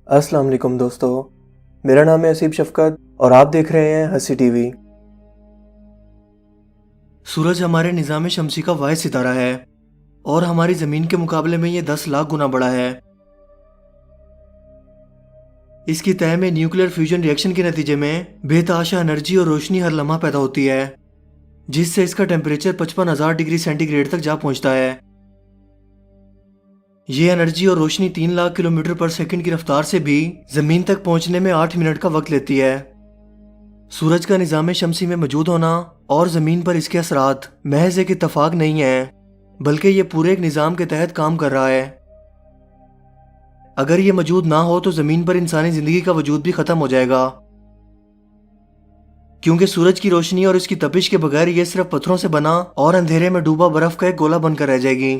السلام علیکم دوستو، میرا نام ہے اسیب شفقت اور آپ دیکھ رہے ہیں ہنسی ٹی وی۔ سورج ہمارے نظام شمسی کا واحد ستارہ ہے اور ہماری زمین کے مقابلے میں یہ 10 لاکھ گنا بڑا ہے۔ اس کی تہہ میں نیوکلیئر فیوژن ری ایکشن کے نتیجے میں بے تحاشا انرجی اور روشنی ہر لمحہ پیدا ہوتی ہے، جس سے اس کا ٹیمپریچر 55,000 ڈگری سینٹی گریڈ تک جا پہنچتا ہے۔ یہ انرجی اور روشنی 3 لاکھ کلومیٹر پر سیکنڈ کی رفتار سے بھی زمین تک پہنچنے میں 8 منٹ کا وقت لیتی ہے۔ سورج کا نظام شمسی میں موجود ہونا اور زمین پر اس کے اثرات محض ایک اتفاق نہیں ہیں، بلکہ یہ پورے ایک نظام کے تحت کام کر رہا ہے۔ اگر یہ موجود نہ ہو تو زمین پر انسانی زندگی کا وجود بھی ختم ہو جائے گا، کیونکہ سورج کی روشنی اور اس کی تپش کے بغیر یہ صرف پتھروں سے بنا اور اندھیرے میں ڈوبا برف کا ایک گولا بن کر رہ جائے گی۔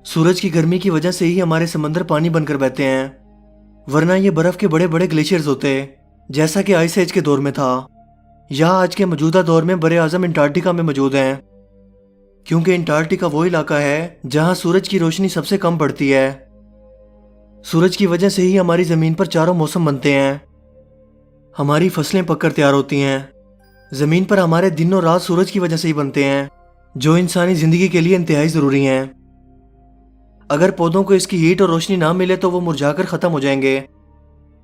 سورج کی گرمی کی وجہ سے ہی ہمارے سمندر پانی بن کر بہتے ہیں، ورنہ یہ برف کے بڑے بڑے گلیشیئرز ہوتے، جیسا کہ آئس ایج کے دور میں تھا، یا آج کے موجودہ دور میں بر اعظم انٹارکٹیکا میں موجود ہیں، کیونکہ انٹارکٹیکا وہ علاقہ ہے جہاں سورج کی روشنی سب سے کم پڑتی ہے۔ سورج کی وجہ سے ہی ہماری زمین پر چاروں موسم بنتے ہیں، ہماری فصلیں پک کر تیار ہوتی ہیں۔ زمین پر ہمارے دن اور رات سورج کی وجہ سے ہی بنتے ہیں، جو انسانی زندگی کے لیے انتہائی ضروری ہیں۔ اگر پودوں کو اس کی ہیٹ اور روشنی نہ ملے تو وہ مرجھا کر ختم ہو جائیں گے۔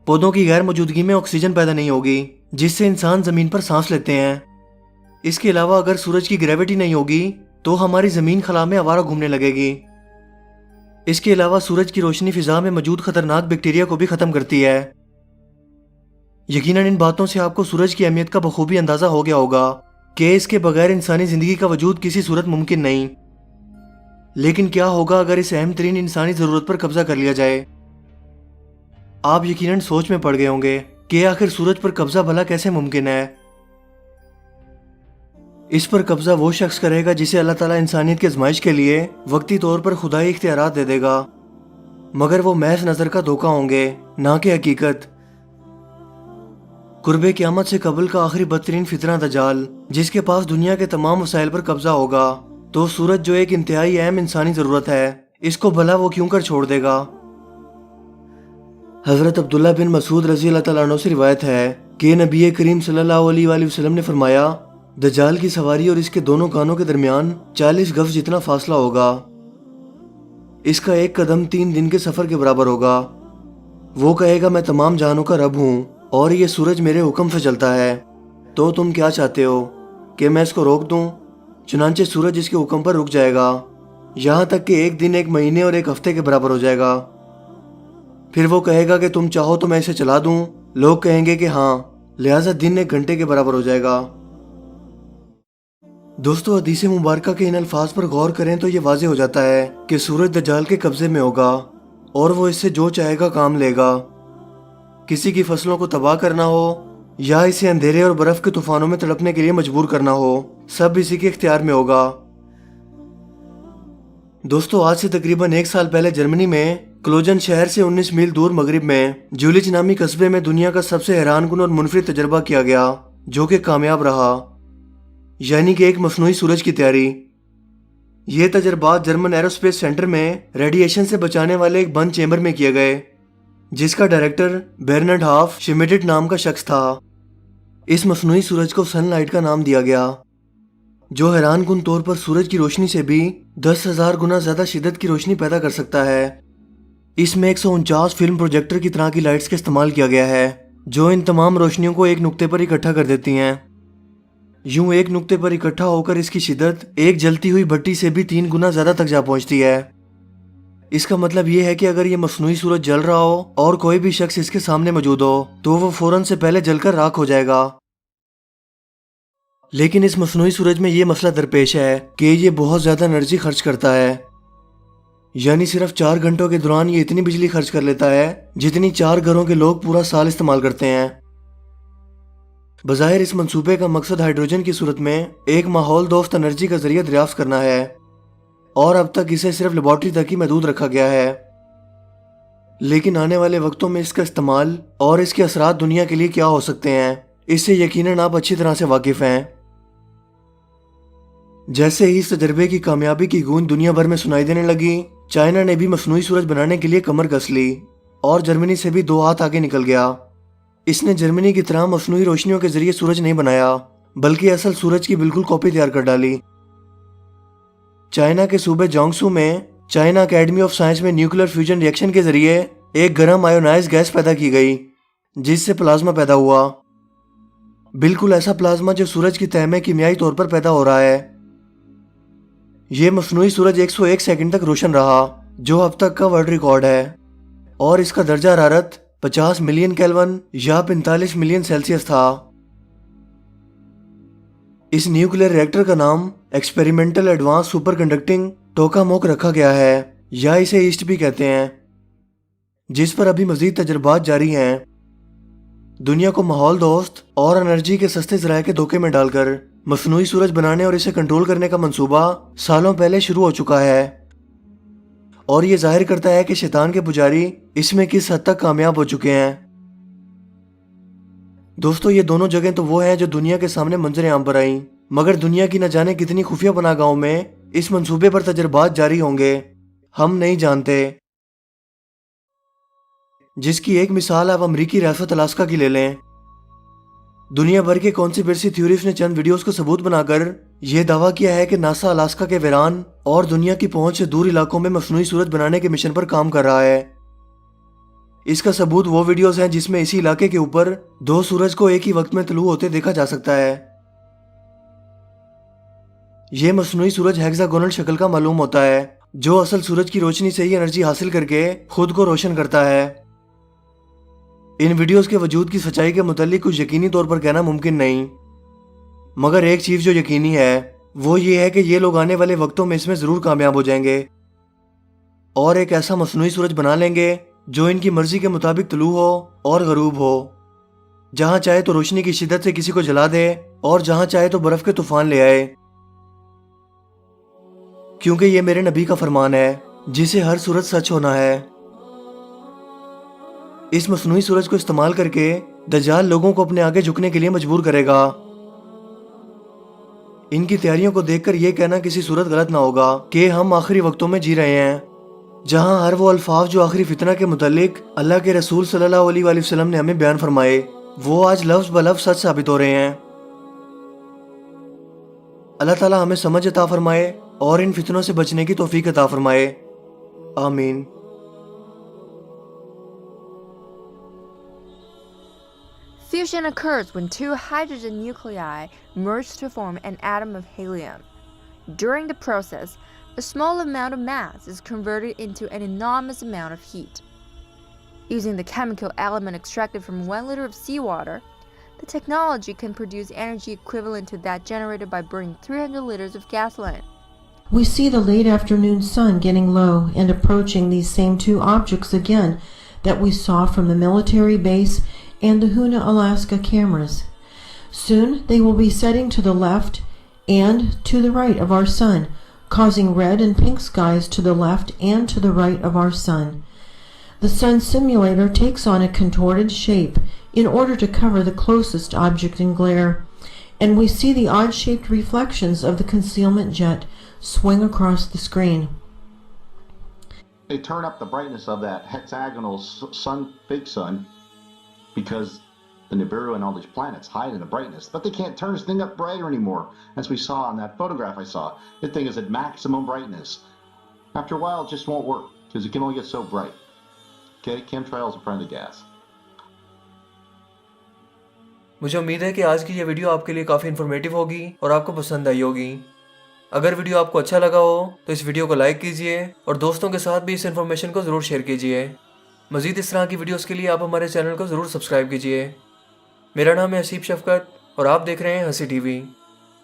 پودوں کی غیر موجودگی میں آکسیجن پیدا نہیں ہوگی، جس سے انسان زمین پر سانس لیتے ہیں۔ اس کے علاوہ اگر سورج کی گریوٹی نہیں ہوگی تو ہماری زمین خلا میں آوارہ گھومنے لگے گی۔ اس کے علاوہ سورج کی روشنی فضا میں موجود خطرناک بیکٹیریا کو بھی ختم کرتی ہے۔ یقیناً ان باتوں سے آپ کو سورج کی اہمیت کا بخوبی اندازہ ہو گیا ہوگا کہ اس کے بغیر انسانی زندگی کا وجود کسی صورت ممکن نہیں۔ لیکن کیا ہوگا اگر اس اہم ترین انسانی ضرورت پر قبضہ کر لیا جائے؟ آپ یقیناً سوچ میں پڑ گئے ہوں گے کہ آخر سورج پر قبضہ بھلا کیسے ممکن ہے؟ اس پر قبضہ وہ شخص کرے گا جسے اللہ تعالیٰ انسانیت کی آزمائش کے لیے وقتی طور پر خدائی اختیارات دے دے گا، مگر وہ محض نظر کا دھوکہ ہوں گے، نہ کہ حقیقت۔ قرب قیامت سے قبل کا آخری بدترین فتنہ دجال، جس کے پاس دنیا کے تمام وسائل پر قبضہ ہوگا، تو سورج جو ایک انتہائی اہم انسانی ضرورت ہے، اس کو بھلا وہ کیوں کر چھوڑ دے گا؟ حضرت عبداللہ بن مسعود رضی اللہ تعالیٰ عنہ سے روایت ہے کہ نبی کریم صلی اللہ علیہ وآلہ وسلم نے فرمایا، دجال کی سواری اور اس کے دونوں کانوں کے درمیان 40 گز جتنا فاصلہ ہوگا۔ اس کا ایک قدم 3 دن کے سفر کے برابر ہوگا۔ وہ کہے گا، میں تمام جہانوں کا رب ہوں اور یہ سورج میرے حکم سے چلتا ہے، تو تم کیا چاہتے ہو کہ میں اس کو روک دوں؟ چنانچہ سورج اس کے حکم پر رک جائے گا، یہاں تک کہ ایک دن 1 مہینے اور 1 ہفتے کے برابر ہو جائے گا۔ پھر وہ کہے گا کہ تم چاہو تو میں اسے چلا دوں؟ لوگ کہیں گے کہ ہاں، لہٰذا دن 1 گھنٹے کے برابر ہو جائے گا۔ دوستو، حدیث مبارکہ کے ان الفاظ پر غور کریں تو یہ واضح ہو جاتا ہے کہ سورج دجال کے قبضے میں ہوگا اور وہ اس سے جو چاہے گا کام لے گا۔ کسی کی فصلوں کو تباہ کرنا ہو یا اسے اندھیرے اور برف کے طوفانوں میں تڑپنے کے لیے مجبور کرنا ہو، سب اسی کے اختیار میں ہوگا۔ دوستو، آج سے تقریباً 1 سال پہلے جرمنی میں کلوجن شہر سے 19 میل دور مغرب میں جولیچ نامی قصبے میں دنیا کا سب سے حیران کن اور منفرد تجربہ کیا گیا، جو کہ کامیاب رہا، یعنی کہ ایک مصنوعی سورج کی تیاری۔ یہ تجربات جرمن ایروسپیس سینٹر میں ریڈیشن سے بچانے والے ایک بند چیمبر میں کیے گئے، جس کا ڈائریکٹر برنارڈ ہاف شمیٹٹ نام کا شخص تھا۔ اس مصنوعی سورج کو سن لائٹ کا نام دیا گیا، جو حیران کن طور پر سورج کی روشنی سے بھی 10,000 گنا زیادہ شدت کی روشنی پیدا کر سکتا ہے۔ اس میں 149 فلم پروجیکٹر کی طرح کی لائٹس کا استعمال کیا گیا ہے، جو ان تمام روشنیوں کو ایک نقطے پر اکٹھا کر دیتی ہیں۔ یوں ایک نقطے پر اکٹھا ہو کر اس کی شدت ایک جلتی ہوئی بھٹی سے بھی 3 گنا زیادہ تک جا پہنچتی ہے۔ اس کا مطلب یہ ہے کہ اگر یہ مصنوعی سورج جل رہا ہو اور کوئی بھی شخص اس کے سامنے موجود ہو تو وہ فوراً سے پہلے جل کر راکھ ہو جائے گا۔ لیکن اس مصنوعی سورج میں یہ مسئلہ درپیش ہے کہ یہ بہت زیادہ انرجی خرچ کرتا ہے، یعنی صرف 4 گھنٹوں کے دوران یہ اتنی بجلی خرچ کر لیتا ہے جتنی 4 گھروں کے لوگ پورا سال استعمال کرتے ہیں۔ بظاہر اس منصوبے کا مقصد ہائیڈروجن کی صورت میں ایک ماحول دوست انرجی کا ذریعہ دریافت کرنا ہے، اور اب تک اسے صرف لیبارٹری تک ہی محدود رکھا گیا ہے۔ لیکن آنے والے وقتوں میں اس کا استعمال اور اس کے اثرات دنیا کے لیے کیا ہو سکتے ہیں، اس سے یقیناً آپ اچھی طرح سے واقف ہیں۔ جیسے ہی اس تجربے کی کامیابی کی گونج دنیا بھر میں سنائی دینے لگی، چائنا نے بھی مصنوعی سورج بنانے کے لیے کمر کس لی اور جرمنی سے بھی 2 ہاتھ آگے نکل گیا۔ اس نے جرمنی کی طرح مصنوعی روشنیوں کے ذریعے سورج نہیں بنایا بلکہ اصل سورج کی بالکل کاپی تیار کر ڈالی۔ چائنا کے صوبے جانگسو میں چائنا اکیڈمی آف سائنس میں نیوکلیر فیوژن ری ایکشن کے ذریعے ایک گرم آیونائز گیس پیدا کی گئی جس سے پلازما پیدا ہوا، بالکل ایسا پلازما جو سورج کی تہ میں کیمیائی طور پر پیدا ہو رہا ہے۔ یہ مصنوعی سورج 101 سیکنڈ تک روشن رہا جو اب تک کا ورلڈ ریکارڈ ہے، اور اس کا درجہ حرارت 50 ملین کیلون یا 45 ملین سیلسیس تھا۔ اس نیوکلیر ری ایکٹر کا نام ایکسپیریمنٹل ایڈوانس سپر کنڈکٹنگ ٹوکاموک رکھا گیا ہے، یا اسے ایسٹ بھی کہتے ہیں، جس پر ابھی مزید تجربات جاری ہیں۔ دنیا کو ماحول دوست اور انرجی کے سستے ذرائع کے دھوکے میں ڈال کر مصنوعی سورج بنانے اور اسے کنٹرول کرنے کا منصوبہ سالوں پہلے شروع ہو چکا ہے، اور یہ ظاہر کرتا ہے کہ شیطان کے پجاری اس میں کس حد تک کامیاب ہو چکے ہیں۔ دوستو، یہ دونوں جگہیں تو وہ ہیں جو دنیا کے سامنے منظر عام پر آئیں، مگر دنیا کی نہ جانے کتنی خفیہ پناہ گاہوں میں اس منصوبے پر تجربات جاری ہوں گے، ہم نہیں جانتے۔ جس کی ایک مثال آپ امریکی ریاست الاسکا کی لے لیں۔ دنیا بھر کے کانسپیرسی تھیوریز نے چند ویڈیوز کو ثبوت بنا کر یہ دعویٰ کیا ہے کہ ناسا الاسکا کے ویران اور دنیا کی پہنچ سے دور علاقوں میں مصنوعی سورج بنانے کے مشن پر کام کر رہا ہے۔ اس کا ثبوت وہ ویڈیوز ہیں جس میں اسی علاقے کے اوپر 2 سورج کو ایک ہی وقت میں طلوع ہوتے دیکھا جا سکتا ہے۔ یہ مصنوعی سورج ہیگزاگونل شکل کا معلوم ہوتا ہے، جو اصل سورج کی روشنی سے ہی انرجی حاصل کر کے خود کو روشن کرتا ہے۔ ان ویڈیوز کے وجود کی سچائی کے متعلق کچھ یقینی طور پر کہنا ممکن نہیں، مگر ایک چیز جو یقینی ہے وہ یہ ہے کہ یہ لوگ آنے والے وقتوں میں اس میں ضرور کامیاب ہو جائیں گے اور ایک ایسا مصنوعی سورج بنا لیں گے جو ان کی مرضی کے مطابق طلوع ہو اور غروب ہو، جہاں چاہے تو روشنی کی شدت سے کسی کو جلا دے اور جہاں چاہے تو برف کے طوفان لے آئے، کیونکہ یہ میرے نبی کا فرمان ہے جسے ہر صورت سچ ہونا ہے۔ اس مصنوعی سورج کو استعمال کر کے دجال لوگوں کو اپنے آگے جھکنے کے لیے مجبور کرے گا۔ ان کی تیاریوں کو دیکھ کر یہ کہنا کسی صورت غلط نہ ہوگا کہ ہم آخری وقتوں میں جی رہے ہیں، جہاں ہر وہ الفاظ جو آخری فتنہ کے متعلق اللہ کے رسول صلی اللہ علیہ وآلہ وسلم نے ہمیں بیان فرمائے وہ آج لفظ بلفظ سچ ثابت ہو رہے ہیں۔ اللہ تعالیٰ ہمیں سمجھ عطا فرمائے اور ان فتنوں سے بچنے کی توفیق عطا فرمائے، آمین۔ Fusion occurs when 2 hydrogen nuclei merge to form an atom of helium. During the process, a small amount of mass is converted into an enormous amount of heat. Using the chemical element extracted from 1 liter of seawater, the technology can produce energy equivalent to that generated by burning 300 liters of gasoline. We see the late afternoon sun getting low and approaching these same 2 objects again that we saw from the military base and the Hoonah, Alaska cameras. Soon they will be setting to the left and to the right of our sun, causing red and pink skies to the left and to the right of our sun. The sun simulator takes on a contorted shape in order to cover the closest object in glare, and we see the odd-shaped reflections of the concealment jet swing across the screen. They turn up the brightness of that hexagonal sun, fake sun, because the Nibiru and all these planets hide in the brightness, but they can't turn this thing up brighter anymore, as we saw in that photograph I saw. That thing is at maximum brightness. After a while, it just won't work, because it can only get so bright. Okay, chemtrails are friendly gas. مجھے امید ہے کہ آج کی یہ video آپ کے لیے کافی انفارمیٹیو ہوگی اور آپ کو پسند آئی ہوگی۔ اگر ویڈیو آپ کو اچھا لگا ہو تو اس ویڈیو کو لائک کیجئے اور دوستوں کے ساتھ بھی اس انفارمیشن کو ضرور شیئر کیجئے۔ مزید اس طرح کی ویڈیوز کے لیے آپ ہمارے چینل کو ضرور سبسکرائب کیجئے۔ میرا نام ہے حسیب شفقت اور آپ دیکھ رہے ہیں ہنسی ٹی وی۔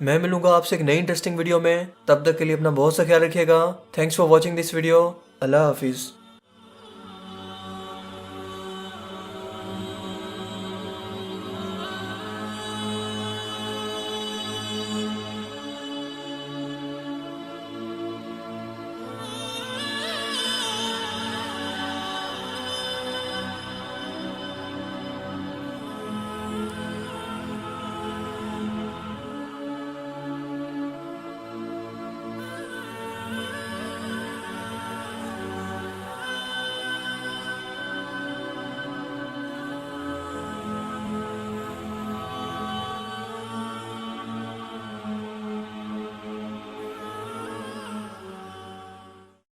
میں ملوں گا آپ سے ایک نئی انٹرسٹنگ ویڈیو میں، تب تک کے لیے اپنا بہت سا خیال رکھیے گا۔ Thanks for watching this video. اللہ حافظ۔